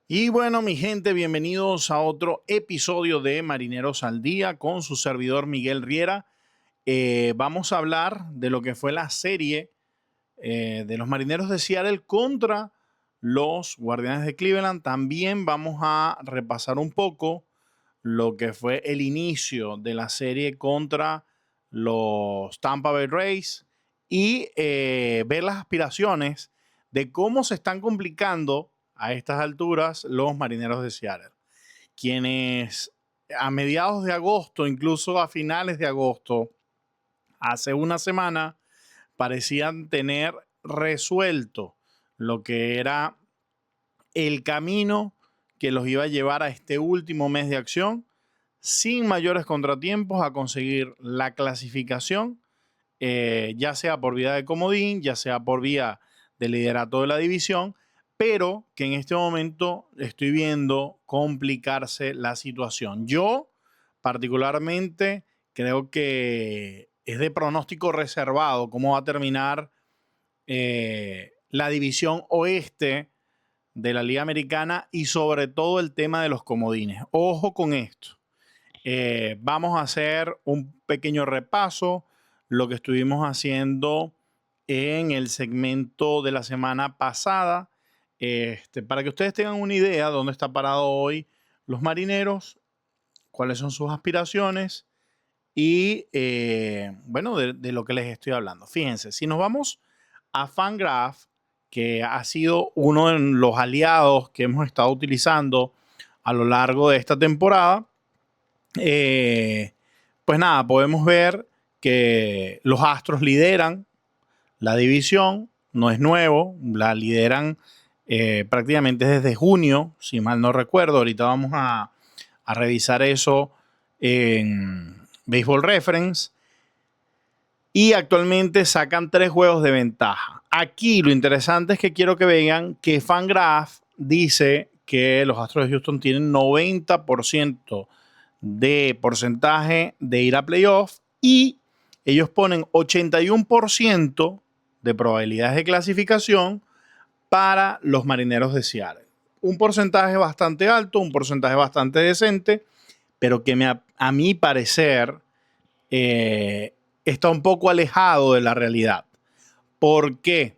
Y bueno, mi gente, bienvenidos a otro episodio de Marineros al Día con su servidor Miguel Riera. Vamos a hablar de lo que fue la serie de los Marineros de Seattle contra los Guardianes de Cleveland. También vamos a repasar un poco lo que fue el inicio de la serie contra los Tampa Bay Rays y ver las aspiraciones de cómo se están complicando a estas alturas los Marineros de Seattle, quienes a mediados de agosto, incluso a finales de agosto, hace una semana, parecían tener resuelto lo que era el camino que los iba a llevar a este último mes de acción sin mayores contratiempos a conseguir la clasificación, ya sea por vía de comodín, ya sea por vía de liderato de la división, pero que en este momento estoy viendo complicarse la situación. Yo particularmente creo que es de pronóstico reservado cómo va a terminar la división oeste de la Liga Americana y sobre todo el tema de los comodines. Ojo con esto. Vamos a hacer un pequeño repaso, lo que estuvimos haciendo en el segmento de la semana pasada, para que ustedes tengan una idea de dónde está parado hoy los Marineros, cuáles son sus aspiraciones y, bueno, de lo que les estoy hablando. Fíjense, si nos vamos a Fangraph, que ha sido uno de los aliados que hemos estado utilizando a lo largo de esta temporada, pues nada, podemos ver que los Astros lideran la división, no es nuevo, la lideran prácticamente desde junio, si mal no recuerdo. Ahorita vamos a revisar eso en Baseball Reference. Y actualmente sacan 3 juegos de ventaja. Aquí lo interesante es que quiero que vean que Fangraph dice que los Astros de Houston tienen 90% de porcentaje de ir a playoff y ellos ponen 81% de probabilidades de clasificación para los Marineros de Seattle. Un porcentaje bastante alto, un porcentaje bastante decente, pero que a mi parecer está un poco alejado de la realidad. ¿Por qué?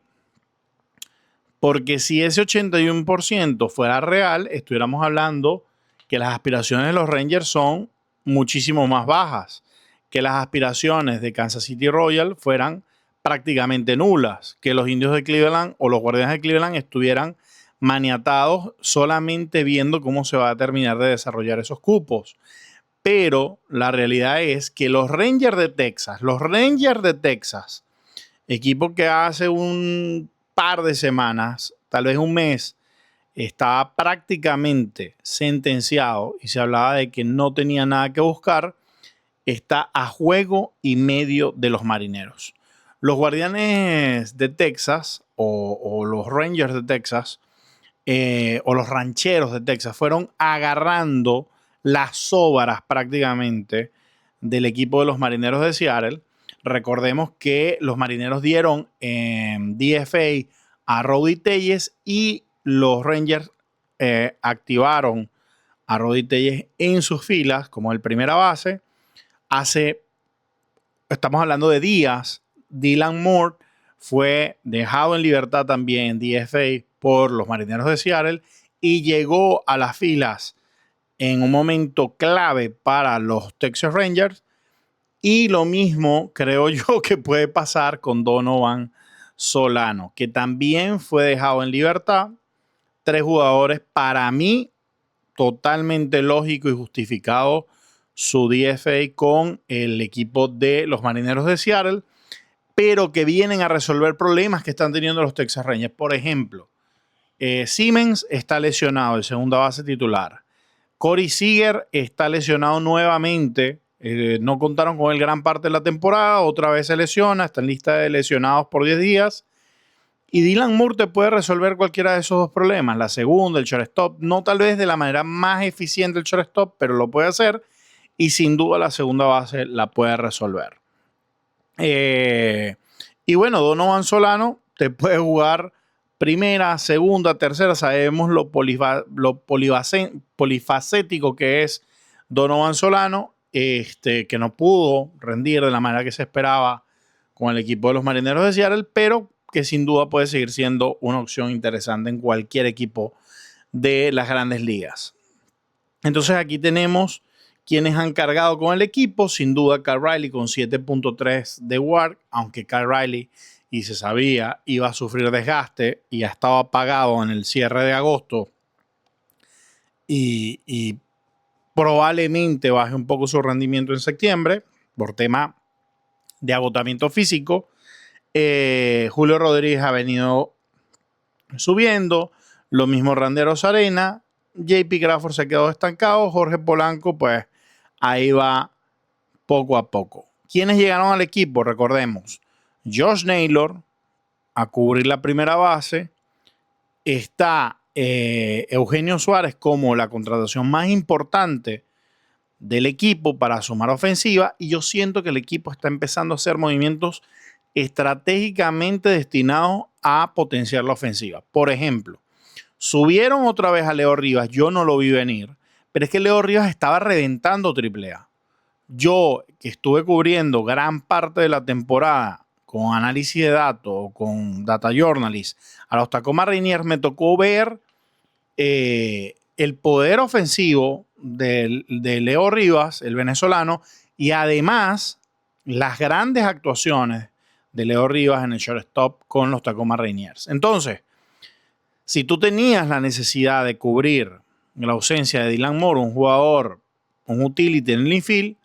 Porque si ese 81% fuera real, estuviéramos hablando que las aspiraciones de los Rangers son muchísimo más bajas, que las aspiraciones de Kansas City Royals fueran prácticamente nulas, que los Indios de Cleveland o los Guardianes de Cleveland estuvieran maniatados solamente viendo cómo se va a terminar de desarrollar esos cupos. Pero la realidad es que los Rangers de Texas, equipo que hace un par de semanas, tal vez un mes, estaba prácticamente sentenciado y se hablaba de que no tenía nada que buscar, está a juego y medio de los Marineros. Los Guardianes de Texas o los Rangers de Texas o los Rancheros de Texas fueron agarrando las sobras prácticamente del equipo de los Marineros de Seattle. Recordemos que los Marineros dieron en DFA a Rowdy Tellez y los Rangers activaron a Rowdy Tellez en sus filas como el primera base. Estamos hablando de días, Dylan Moore fue dejado en libertad también en DFA por los Marineros de Seattle y llegó a las filas en un momento clave para los Texas Rangers. Y lo mismo creo yo que puede pasar con Donovan Solano, que también fue dejado en libertad. 3 jugadores, para mí, totalmente lógico y justificado su DFA con el equipo de los Marineros de Seattle, pero que vienen a resolver problemas que están teniendo los Texas Rangers. Por ejemplo, Siemens está lesionado, el segunda base titular. Corey Seager está lesionado nuevamente. No contaron con él gran parte de la temporada. Otra vez se lesiona. Está en lista de lesionados por 10 días. Y Dylan Moore te puede resolver cualquiera de esos dos problemas. La segunda, el shortstop. No tal vez de la manera más eficiente el shortstop, pero lo puede hacer. Y sin duda la segunda base la puede resolver. Y bueno, Donovan Solano te puede jugar primera, segunda, tercera. Sabemos lo polifacético que es Donovan Solano, que no pudo rendir de la manera que se esperaba con el equipo de los Marineros de Seattle, pero que sin duda puede seguir siendo una opción interesante en cualquier equipo de las grandes ligas. Entonces aquí tenemos quienes han cargado con el equipo. Sin duda Kyle Riley con 7.3 de WAR, aunque Kyle Riley, y se sabía, iba a sufrir desgaste y ha estado apagado en el cierre de agosto y probablemente baje un poco su rendimiento en septiembre por tema de agotamiento físico. Julio Rodríguez ha venido subiendo, lo mismo Randy Arozarena. JP Crawford se quedó estancado. Jorge Polanco, pues ahí va poco a poco. ¿Quiénes llegaron al equipo? Recordemos, Josh Naylor a cubrir la primera base. Está Eugenio Suárez como la contratación más importante del equipo para sumar ofensiva, y yo siento que el equipo está empezando a hacer movimientos estratégicamente destinados a potenciar la ofensiva. Por ejemplo, subieron otra vez a Leo Rivas. Yo no lo vi venir, pero es que Leo Rivas estaba reventando AAA. Yo, que estuve cubriendo gran parte de la temporada con análisis de datos, con Data Journalist, a los Tacoma Rainiers, me tocó ver el poder ofensivo de Leo Rivas, el venezolano, y además las grandes actuaciones de Leo Rivas en el shortstop con los Tacoma Rainiers. Entonces, si tú tenías la necesidad de cubrir la ausencia de Dylan Moore, un jugador, un utility en el infield,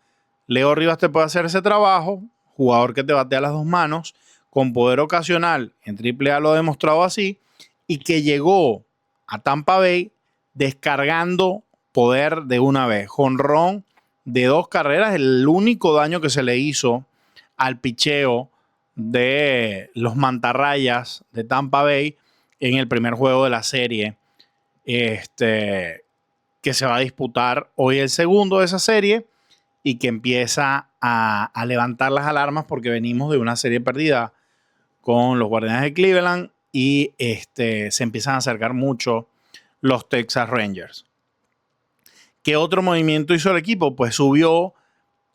Leo Rivas te puede hacer ese trabajo, jugador que te batea las dos manos, con poder ocasional, en AAA lo ha demostrado así, y que llegó a Tampa Bay descargando poder de una vez. Jonrón de 2 carreras, el único daño que se le hizo al picheo de los mantarrayas de Tampa Bay en el primer juego de la serie, que se va a disputar hoy, el segundo de esa serie, y que empieza a levantar las alarmas porque venimos de una serie perdida con los Guardianes de Cleveland y se empiezan a acercar mucho los Texas Rangers. ¿Qué otro movimiento hizo el equipo? Pues subió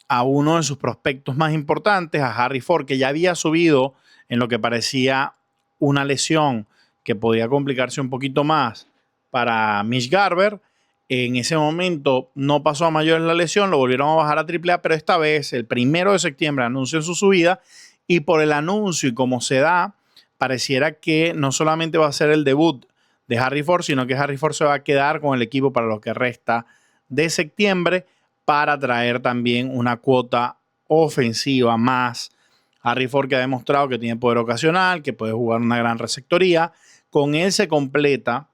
a uno de sus prospectos más importantes, a Harry Ford, que ya había subido en lo que parecía una lesión que podía complicarse un poquito más para Mitch Garver. En ese momento no pasó a mayores la lesión, lo volvieron a bajar a AAA, pero esta vez, el 1 de septiembre, anuncian su subida, y por el anuncio y como se da, pareciera que no solamente va a ser el debut de Harry Ford, sino que Harry Ford se va a quedar con el equipo para lo que resta de septiembre, para traer también una cuota ofensiva más. Harry Ford, que ha demostrado que tiene poder ocasional, que puede jugar una gran receptoría. Con él se completa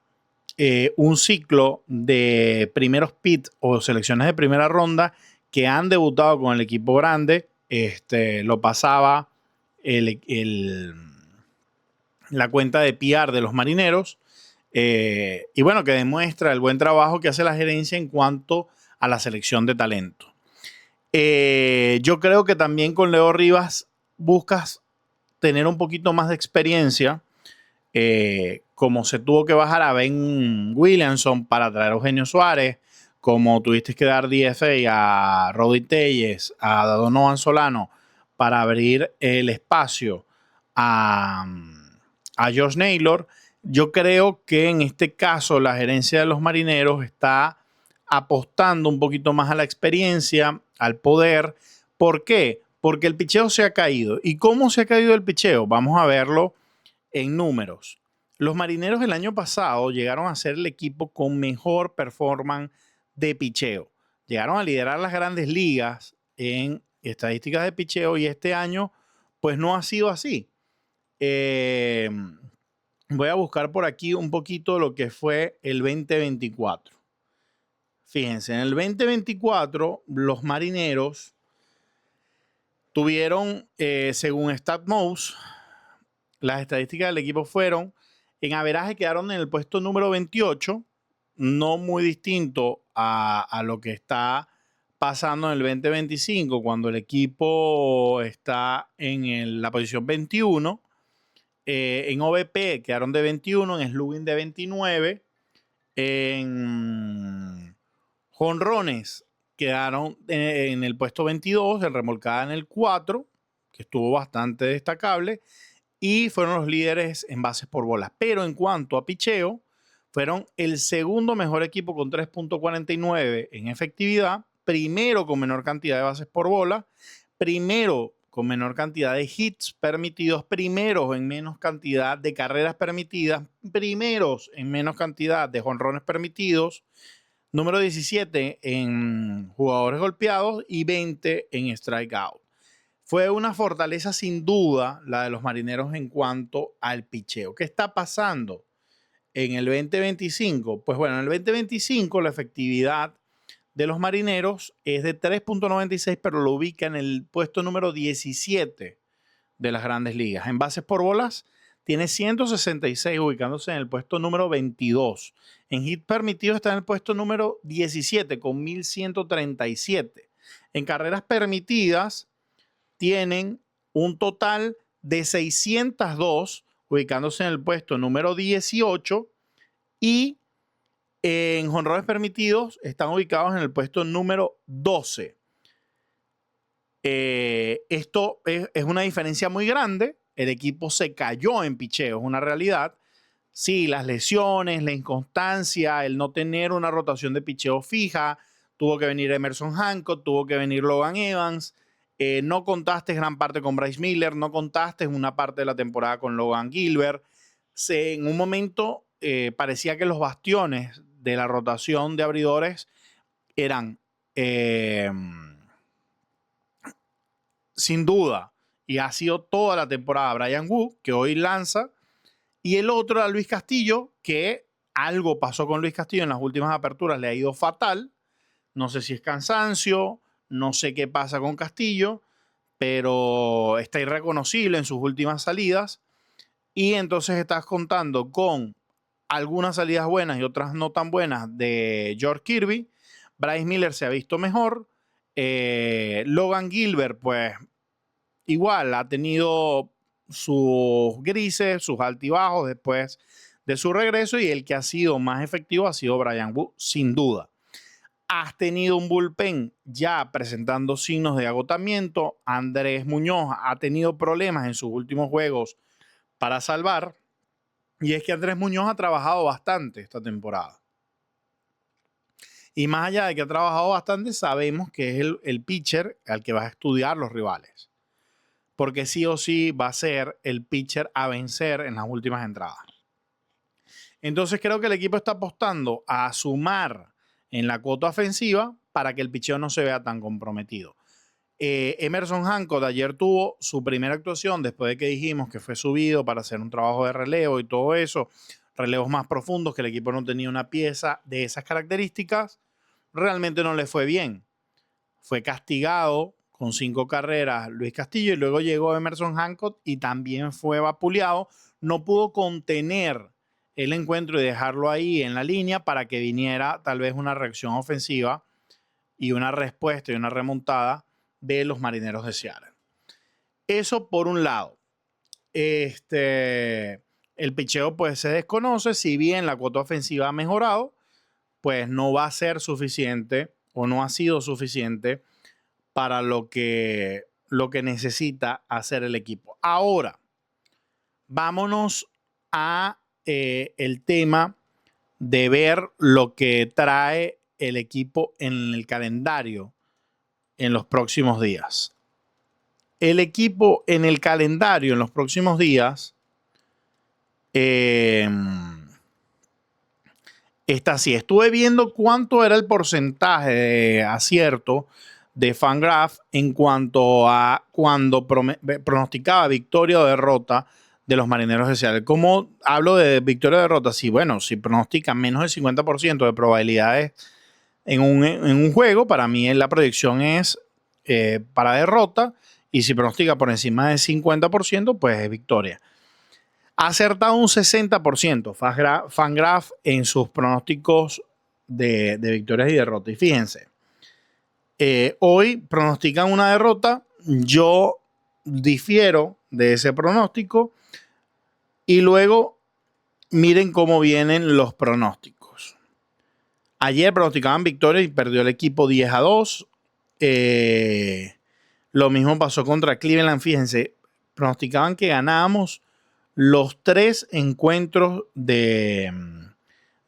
un ciclo de primeros pits o selecciones de primera ronda que han debutado con el equipo grande. Lo pasaba la cuenta de PR de los Marineros. Y bueno, que demuestra el buen trabajo que hace la gerencia en cuanto a la selección de talento. Yo creo que también con Leo Rivas buscas tener un poquito más de experiencia, como se tuvo que bajar a Ben Williamson para traer a Eugenio Suárez, como tuviste que dar DFA a Roddy Telles, a Donovan Solano para abrir el espacio a Josh Naylor. Yo creo que en este caso la gerencia de los Marineros está apostando un poquito más a la experiencia, al poder. ¿Por qué? Porque el picheo se ha caído. ¿Y cómo se ha caído el picheo? Vamos a verlo en números. Los Marineros el año pasado llegaron a ser el equipo con mejor performance de picheo. Llegaron a liderar las grandes ligas en estadísticas de picheo, y este año pues no ha sido así. Voy a buscar por aquí un poquito lo que fue el 2024. Fíjense, en el 2024 los Marineros tuvieron, según StatMouse, las estadísticas del equipo fueron, en averaje quedaron en el puesto número 28, no muy distinto a lo que está pasando en el 2025, cuando el equipo está en la posición 21. En OVP quedaron de 21, en slugging de 29, en jonrones quedaron en el puesto 22, en remolcada en el 4, que estuvo bastante destacable, y fueron los líderes en bases por bolas. Pero en cuanto a picheo, fueron el segundo mejor equipo con 3.49 en efectividad, primero con menor cantidad de bases por bola, primero con menor cantidad de hits permitidos, primeros en menos cantidad de carreras permitidas, primeros en menos cantidad de jonrones permitidos, número 17 en jugadores golpeados y 20 en strikeout. Fue una fortaleza sin duda la de los Marineros en cuanto al picheo. ¿Qué está pasando en el 2025? Pues bueno, en el 2025 la efectividad de los Marineros es de 3.96, pero lo ubica en el puesto número 17 de las grandes ligas. En bases por bolas tiene 166, ubicándose en el puesto número 22. En hit permitido está en el puesto número 17 con 1137. En carreras permitidas tienen un total de 602, ubicándose en el puesto número 18, y en jonrones permitidos están ubicados en el puesto número 12. Esto es una diferencia muy grande. El equipo se cayó en picheo, es una realidad. Sí, las lesiones, la inconstancia, el no tener una rotación de picheo fija, tuvo que venir Emerson Hancock, tuvo que venir Logan Evans, no contaste gran parte con Bryce Miller, no contaste una parte de la temporada con Logan Gilbert. En un momento parecía que los bastiones de la rotación de abridores eran sin duda, y ha sido toda la temporada, Bryan Woo, que hoy lanza, y el otro era Luis Castillo, que algo pasó con Luis Castillo en las últimas aperturas, le ha ido fatal. No sé si es cansancio, no sé qué pasa con Castillo, pero está irreconocible en sus últimas salidas. Y entonces estás contando con algunas salidas buenas y otras no tan buenas de George Kirby. Bryce Miller se ha visto mejor. Logan Gilbert, pues igual ha tenido sus grises, sus altibajos después de su regreso, y el que ha sido más efectivo ha sido Bryan Woo, sin duda. Has tenido un bullpen ya presentando signos de agotamiento. Andrés Muñoz ha tenido problemas en sus últimos juegos para salvar, y es que Andrés Muñoz ha trabajado bastante esta temporada. Y más allá de que ha trabajado bastante, sabemos que es el pitcher al que va a estudiar los rivales, porque sí o sí va a ser el pitcher a vencer en las últimas entradas. Entonces creo que el equipo está apostando a sumar en la cuota ofensiva para que el pitcheo no se vea tan comprometido. Emerson Hancock ayer tuvo su primera actuación después de que dijimos que fue subido para hacer un trabajo de relevo y todo eso, relevos más profundos, que el equipo no tenía una pieza de esas características. Realmente no le fue bien. Fue castigado con 5 carreras Luis Castillo, y luego llegó Emerson Hancock y también fue vapuleado. No pudo contener el encuentro y dejarlo ahí en la línea para que viniera tal vez una reacción ofensiva y una respuesta y una remontada de los Marineros de Seattle. Eso por un lado. El picheo pues se desconoce. Si bien la cuota ofensiva ha mejorado, pues no va a ser suficiente o no ha sido suficiente para lo que necesita hacer el equipo. Ahora, vámonos a el tema de ver lo que trae el equipo en el calendario en los próximos días. El equipo en el calendario en los próximos días está así. Estuve viendo cuánto era el porcentaje de acierto de Fangraph en cuanto a cuando pronosticaba victoria o derrota de los Marineros de Seattle. ¿Cómo hablo de victoria o derrota? Sí, bueno, si pronostican menos del 50% de probabilidades en un juego, para mí la proyección es para derrota, y si pronostica por encima del 50%, pues es victoria. Ha acertado un 60% Fangraph en sus pronósticos de victorias y derrotas. Y fíjense, hoy pronostican una derrota. Yo difiero de ese pronóstico. Y luego miren cómo vienen los pronósticos. Ayer pronosticaban victoria y perdió el equipo 10-2. Lo mismo pasó contra Cleveland. Fíjense, pronosticaban que ganábamos los 3 encuentros de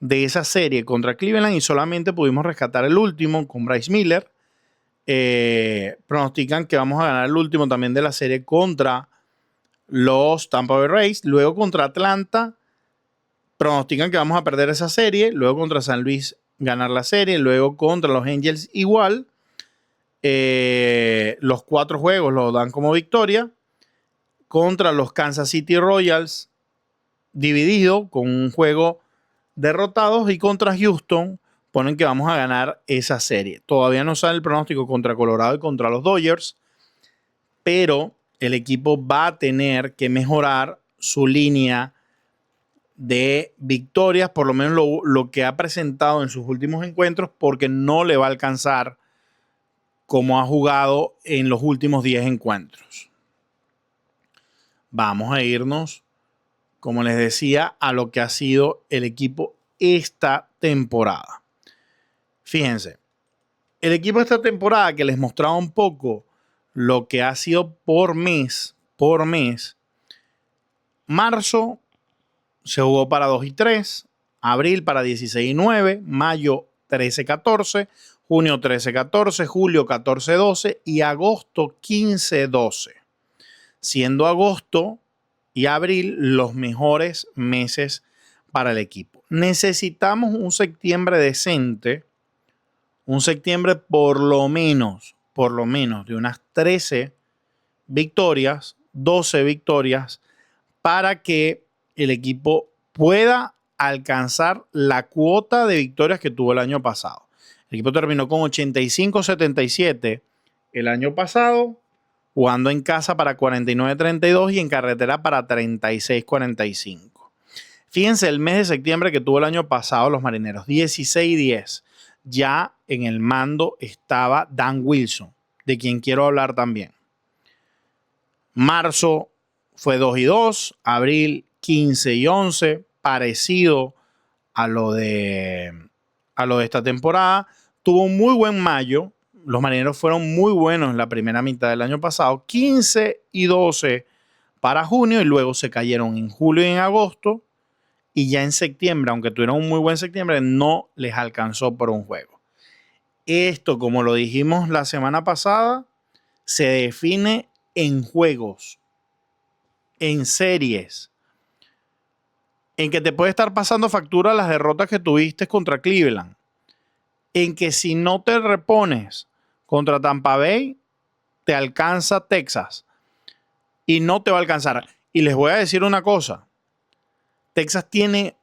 esa serie contra Cleveland y solamente pudimos rescatar el último con Bryce Miller. Pronostican que vamos a ganar el último también de la serie contra los Tampa Bay Rays. Luego contra Atlanta pronostican que vamos a perder esa serie. Luego contra San Luis ganar la serie. Luego contra los Angels igual. Los 4 juegos los dan como victoria. Contra los Kansas City Royals dividido con un juego derrotados. Y contra Houston ponen que vamos a ganar esa serie. Todavía no sale el pronóstico contra Colorado y contra los Dodgers, pero el equipo va a tener que mejorar su línea de victorias, por lo menos lo que ha presentado en sus últimos encuentros, porque no le va a alcanzar como ha jugado en los últimos 10 encuentros. Vamos a irnos, como les decía, a lo que ha sido el equipo esta temporada. Fíjense, el equipo esta temporada, que les mostraba un poco lo que ha sido por mes, marzo se jugó para 2-3, abril para 16-9, mayo 13-14, junio 13-14, julio 14-12 y agosto 15-12, siendo agosto y abril los mejores meses para el equipo. Necesitamos un septiembre decente, un septiembre por lo menos de unas 13 victorias, 12 victorias, para que el equipo pueda alcanzar la cuota de victorias que tuvo el año pasado. El equipo terminó con 85-77 el año pasado, jugando en casa para 49-32 y en carretera para 36-45. Fíjense el mes de septiembre que tuvo el año pasado los Marineros, 16-10. Ya en el mando estaba Dan Wilson, de quien quiero hablar también. Marzo fue 2-2, abril 15-11, parecido a lo de esta temporada. Tuvo un muy buen mayo. Los Marineros fueron muy buenos en la primera mitad del año pasado. 15-12 para junio y luego se cayeron en julio y en agosto. Y ya en septiembre, aunque tuvieron un muy buen septiembre, no les alcanzó por un juego. Esto, como lo dijimos la semana pasada, se define en juegos, en series, en que te puede estar pasando factura las derrotas que tuviste contra Cleveland, en que si no te repones contra Tampa Bay, te alcanza Texas y no te va a alcanzar. Y les voy a decir una cosa, Texas tiene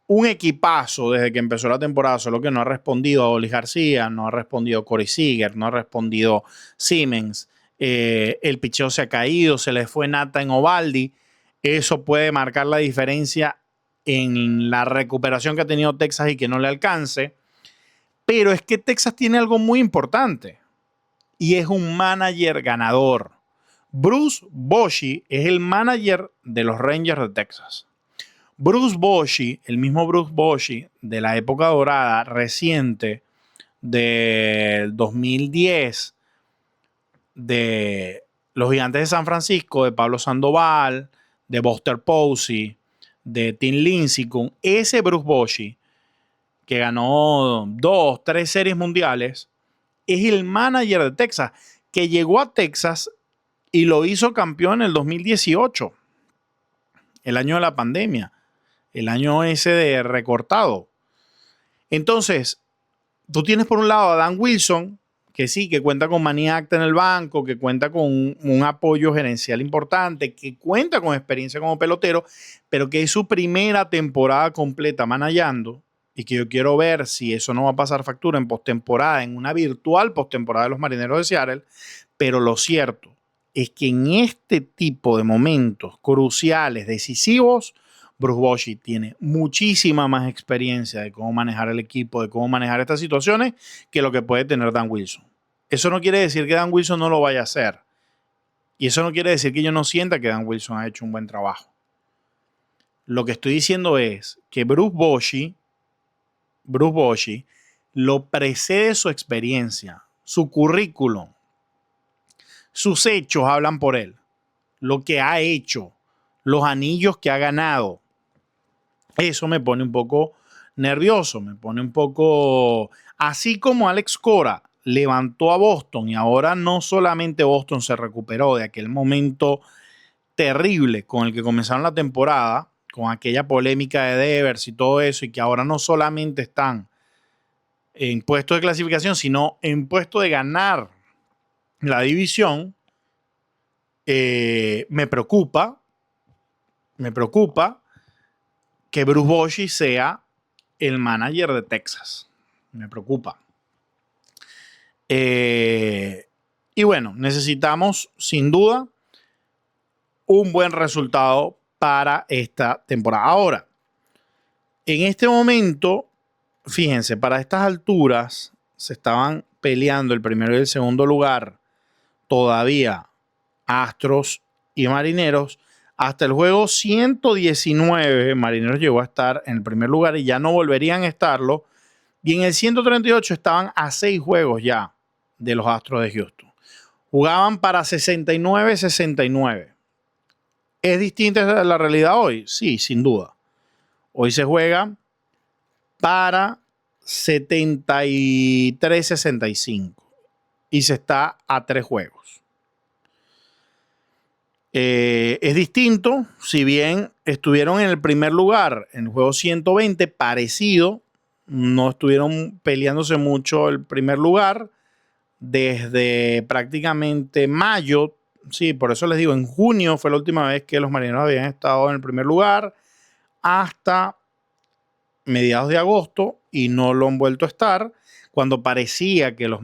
un equipazo desde que empezó la temporada, solo que no ha respondido a Oli García, no ha respondido Corey Seager, no ha respondido Siemens. El picheo se ha caído, se le fue Nata en Ovaldi. Eso puede marcar la diferencia en la recuperación que ha tenido Texas y que no le alcance. Pero es que Texas tiene algo muy importante y es un manager ganador. Bruce Bochy es el manager de los Rangers de Texas. Bruce Bochy, el mismo Bruce Bochy de la época dorada reciente del 2010 de los Gigantes de San Francisco, de Pablo Sandoval, de Buster Posey, de Tim Lincecum, ese Bruce Bochy que ganó 2, 3 series mundiales, es el manager de Texas, que llegó a Texas y lo hizo campeón en el 2018, el año de la pandemia, el año ese de recortado. Entonces, tú tienes por un lado a Dan Wilson, que sí, que cuenta con Manny Acta en el banco, que cuenta con un apoyo gerencial importante, que cuenta con experiencia como pelotero, pero que es su primera temporada completa manejando y que yo quiero ver si eso no va a pasar factura en postemporada, en una virtual postemporada de los Marineros de Seattle. Pero lo cierto es que en este tipo de momentos cruciales, decisivos, Bruce Bochy tiene muchísima más experiencia de cómo manejar el equipo, de cómo manejar estas situaciones, que lo que puede tener Dan Wilson. Eso no quiere decir que Dan Wilson no lo vaya a hacer. Y eso no quiere decir que yo no sienta que Dan Wilson ha hecho un buen trabajo. Lo que estoy diciendo es que Bruce Bochy lo precede su experiencia, su currículum, sus hechos hablan por él, lo que ha hecho, los anillos que ha ganado. Eso me pone un poco nervioso, me pone un poco... Así como Alex Cora levantó a Boston y ahora no solamente Boston se recuperó de aquel momento terrible con el que comenzaron la temporada, con aquella polémica de Devers y todo eso, y que ahora no solamente están en puesto de clasificación, sino en puesto de ganar la división, me preocupa que Bruce Bochy sea el manager de Texas. Me preocupa. Y bueno, necesitamos sin duda un buen resultado para esta temporada. Ahora, en este momento, fíjense, para estas alturas se estaban peleando el primero y el segundo lugar todavía Astros y Marineros. Hasta el juego 119, Marineros llegó a estar en el primer lugar y ya no volverían a estarlo. Y en el 138 estaban a 6 juegos ya de los Astros de Houston. Jugaban para 69-69. ¿Es distinta la realidad hoy? Sí, sin duda. Hoy se juega para 73-65 y se está a 3 juegos. Es distinto, si bien estuvieron en el primer lugar en el juego 120, parecido, no estuvieron peleándose mucho el primer lugar desde prácticamente mayo. Sí, por eso les digo, en junio fue la última vez que los Marineros habían estado en el primer lugar hasta mediados de agosto y no lo han vuelto a estar, cuando parecía que los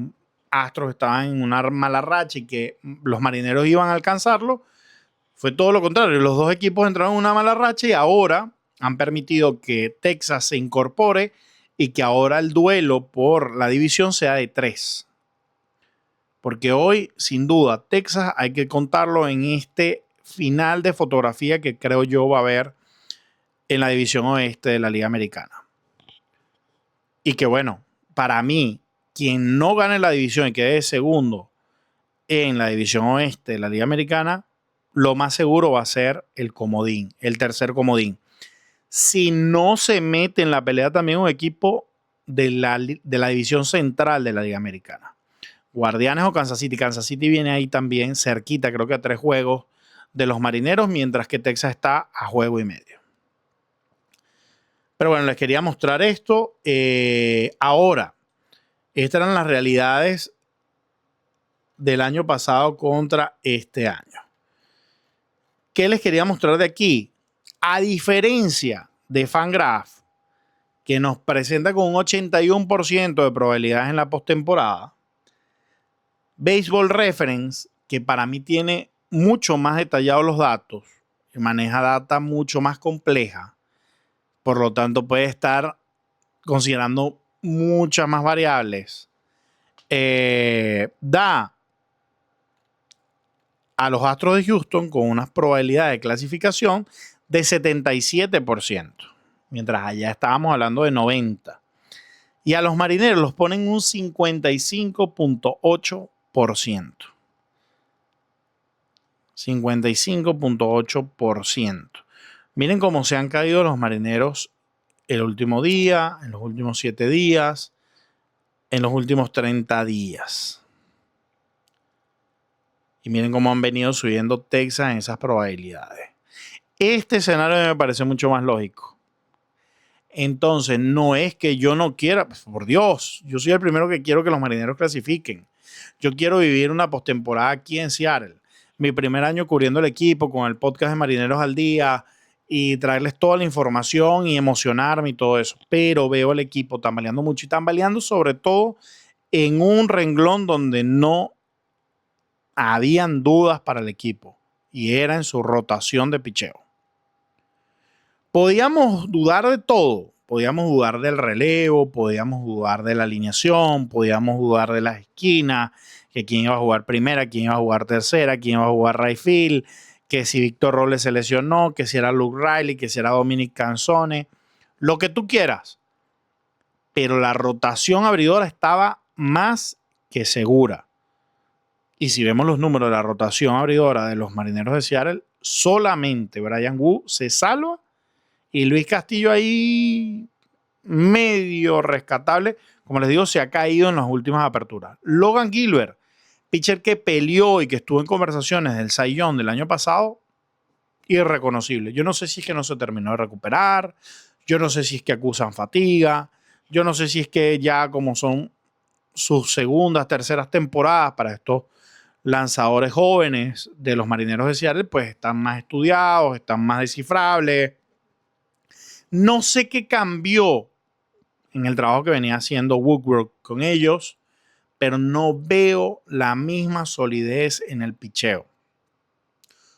Astros estaban en una mala racha y que los Marineros iban a alcanzarlo. Fue todo lo contrario, los dos equipos entraron en una mala racha y ahora han permitido que Texas se incorpore y que ahora el duelo por la división sea de 3. Porque hoy, sin duda, Texas hay que contarlo en este final de fotografía que creo yo va a haber en la división oeste de la Liga Americana. Y que bueno, para mí, quien no gane la división y quede segundo en la división oeste de la Liga Americana, lo más seguro va a ser el comodín, el tercer comodín. Si no se mete en la pelea también un equipo de la división central de la Liga Americana. Guardianes o Kansas City. Kansas City viene ahí también cerquita, creo que a 3 juegos de los Marineros, mientras que Texas está a juego y medio. Pero bueno, les quería mostrar esto. Ahora, estas eran las realidades del año pasado contra este año. ¿Qué les quería mostrar de aquí? A diferencia de Fangraph, que nos presenta con un 81% de probabilidades en la postemporada, Baseball Reference, que para mí tiene mucho más detallados los datos, que maneja data mucho más compleja, por lo tanto puede estar considerando muchas más variables, da a los Astros de Houston con unas probabilidades de clasificación de 77%, mientras allá estábamos hablando de 90%. Y a los Marineros los ponen un 55.8%. 55.8%. Miren cómo se han caído los Marineros el último día, en los últimos 7 días, en los últimos 30 días. Y miren cómo han venido subiendo Texas en esas probabilidades. Este escenario me parece mucho más lógico. Entonces, no es que yo no quiera, pues, por Dios, yo soy el primero que quiero que los Marineros clasifiquen. Yo quiero vivir una postemporada aquí en Seattle. Mi primer año cubriendo el equipo con el podcast de Marineros al Día y traerles toda la información y emocionarme y todo eso. Pero veo el equipo tambaleando mucho y tambaleando sobre todo en un renglón donde no habían dudas para el equipo y era en su rotación de picheo. Podíamos dudar de todo, podíamos dudar del relevo, podíamos dudar de la alineación, podíamos dudar de las esquinas, que quién iba a jugar primera, quién iba a jugar tercera, quién iba a jugar right field, que si Víctor Robles se lesionó, que si era Luke Riley, que si era Dominic Canzone, lo que tú quieras. Pero la rotación abridora estaba más que segura. Y si vemos los números de la rotación abridora de los Marineros de Seattle, solamente Bryan Woo se salva y Luis Castillo ahí medio rescatable, como les digo, se ha caído en las últimas aperturas. Logan Gilbert, pitcher que peleó y que estuvo en conversaciones del Cy Young del año pasado, irreconocible. Yo no sé si es que no se terminó de recuperar, yo no sé si es que acusan fatiga, yo no sé si es que ya como son sus segundas, terceras temporadas para estos lanzadores jóvenes de los Marineros de Seattle, pues están más estudiados, están más descifrables. No sé qué cambió en el trabajo que venía haciendo Woodward con ellos, pero no veo la misma solidez en el picheo.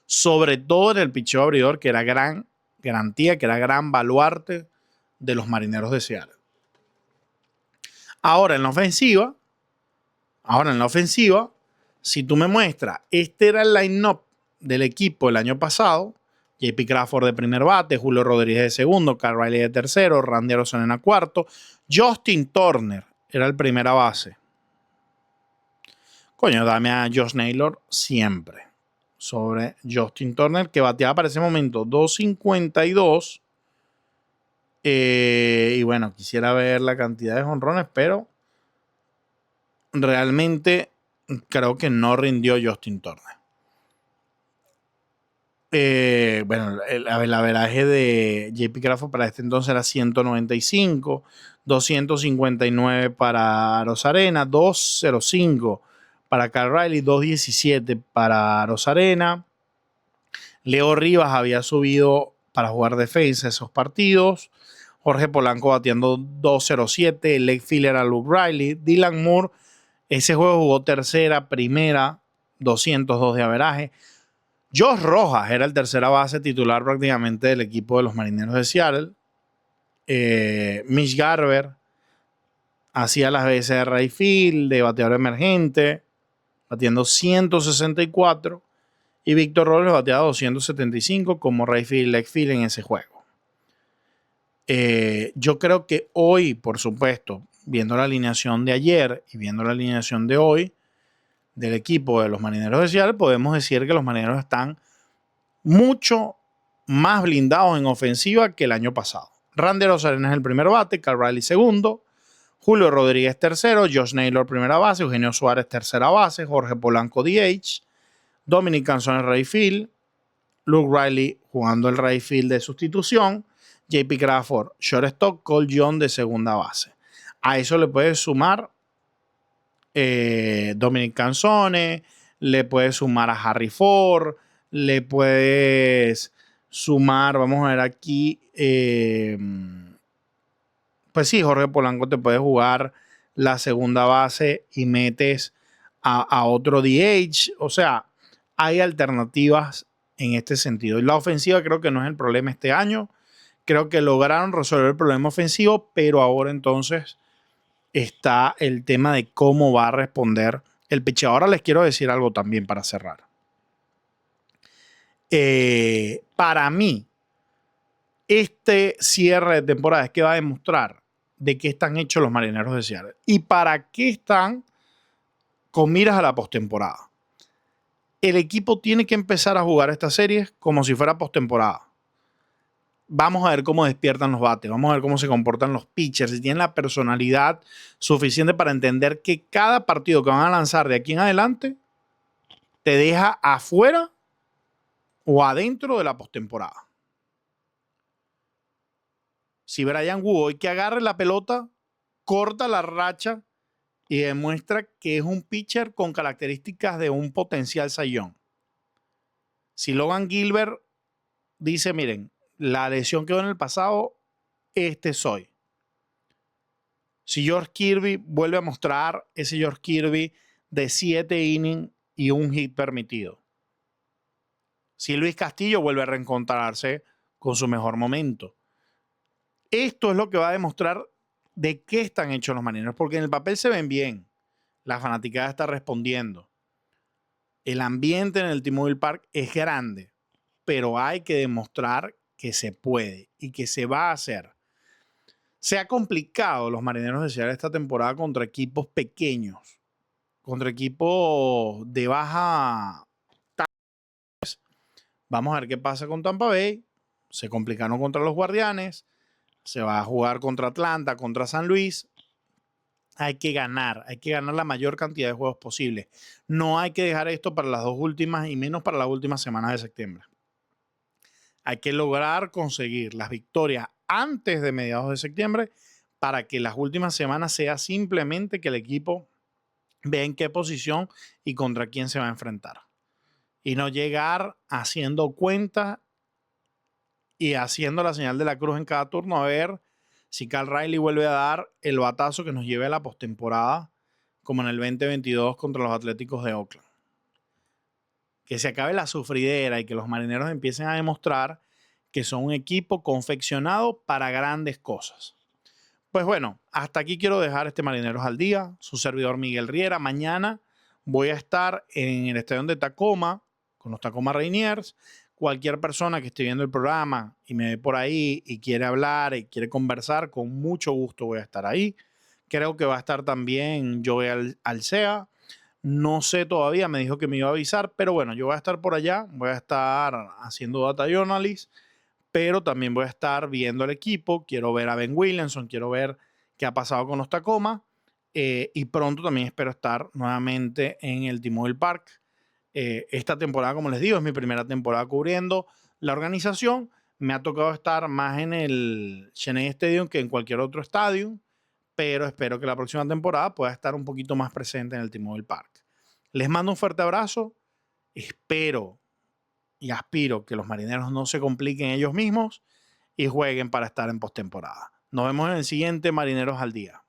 Sobre todo en el picheo abridor, que era gran garantía, que era gran baluarte de los Marineros de Seattle. Ahora en la ofensiva, si tú me muestras, este era el line-up del equipo el año pasado, JP Crawford de primer bate, Julio Rodríguez de segundo, Kyle Riley de tercero, Randy Arozarena cuarto, Justin Turner era el primera base. Coño, dame a Josh Naylor siempre sobre Justin Turner, que bateaba para ese momento 2.52. Y bueno, quisiera ver la cantidad de jonrones, pero realmente creo que no rindió Justin Turner. Bueno, el averaje de JP Crawford para este entonces era 195, 259 para Arozarena, 205 para Kyle Riley, 217 para Arozarena. Leo Rivas había subido para jugar defensa esos partidos. Jorge Polanco bateando 207, el left fielder a Luke Riley. Dylan Moore, ese juego jugó tercera, primera, 202 de averaje. Josh Rojas era el tercera base titular prácticamente del equipo de los Marineros de Seattle. Mitch Garver hacía las veces de right field, de bateador emergente, batiendo 164. Y Víctor Robles bateaba 275 como right field, left field en ese juego. Yo creo que hoy, por supuesto, viendo la alineación de ayer y viendo la alineación de hoy del equipo de los Marineros de Seattle, podemos decir que los Marineros están mucho más blindados en ofensiva que el año pasado. Randy Arozarena es el primer bate, Kyle Riley segundo, Julio Rodríguez tercero, Josh Naylor primera base, Eugenio Suárez tercera base, Jorge Polanco DH, Dominic Canzone right field, Luke Riley jugando el right field de sustitución, JP Crawford shortstop, Cole Young de segunda base. A eso le puedes sumar Dominic Canzone, le puedes sumar a Harry Ford, le puedes sumar, vamos a ver aquí, pues sí, Jorge Polanco te puede jugar la segunda base y metes a otro DH. O sea, hay alternativas en este sentido. Y la ofensiva creo que no es el problema este año. Creo que lograron resolver el problema ofensivo, pero ahora entonces está el tema de cómo va a responder el pitcher. Ahora les quiero decir algo también para cerrar. Para mí, este cierre de temporada es que va a demostrar de qué están hechos los Marineros de Seattle y para qué están con miras a la postemporada. El equipo tiene que empezar a jugar estas series como si fuera postemporada. Vamos a ver cómo despiertan los bates, vamos a ver cómo se comportan los pitchers, si tienen la personalidad suficiente para entender que cada partido que van a lanzar de aquí en adelante te deja afuera o adentro de la postemporada. Si Bryan Woo hoy que agarre la pelota, corta la racha y demuestra que es un pitcher con características de un potencial Cy Young. Si Logan Gilbert dice, miren, la lesión quedó en el pasado, este soy. Si George Kirby vuelve a mostrar ese George Kirby de 7 innings y un hit permitido. Si Luis Castillo vuelve a reencontrarse con su mejor momento. Esto es lo que va a demostrar de qué están hechos los Marineros, porque en el papel se ven bien. La fanaticada está respondiendo. El ambiente en el T-Mobile Park es grande. pero hay que demostrar que se puede y que se va a hacer. Se ha complicado los Marineros de Seattle esta temporada contra equipos pequeños, contra equipos de baja. Vamos a ver qué pasa con Tampa Bay. Se complicaron contra los Guardianes. Se va a jugar contra Atlanta, contra San Luis. Hay que ganar la mayor cantidad de juegos posible. No hay que dejar esto para las 2 últimas y menos para las últimas semanas de septiembre. Hay que lograr conseguir las victorias antes de mediados de septiembre para que las últimas semanas sea simplemente que el equipo vea en qué posición y contra quién se va a enfrentar. Y no llegar haciendo cuentas y haciendo la señal de la cruz en cada turno a ver si Cal Riley vuelve a dar el batazo que nos lleve a la postemporada como en el 2022 contra los Atléticos de Oakland. Que se acabe la sufridera y que los Marineros empiecen a demostrar que son un equipo confeccionado para grandes cosas. Pues bueno, hasta aquí quiero dejar este Marineros al Día. Su servidor Miguel Riera. Mañana voy a estar en el estadio de Tacoma con los Tacoma Rainiers. Cualquier persona que esté viendo el programa y me ve por ahí y quiere hablar y quiere conversar, con mucho gusto voy a estar ahí. Creo que va a estar también Joey Alcea. No sé todavía, me dijo que me iba a avisar, pero bueno, yo voy a estar por allá, voy a estar haciendo data journalist, pero también voy a estar viendo el equipo. Quiero ver a Ben Williamson, quiero ver qué ha pasado con los Tacoma y pronto también espero estar nuevamente en el T-Mobile Park. Esta temporada, como les digo, es mi primera temporada cubriendo la organización. Me ha tocado estar más en el Cheney Stadium que en cualquier otro estadio, pero espero que la próxima temporada pueda estar un poquito más presente en el T-Mobile Park. Les mando un fuerte abrazo. Espero y aspiro que los Marineros no se compliquen ellos mismos y jueguen para estar en postemporada. Nos vemos en el siguiente Marineros al Día.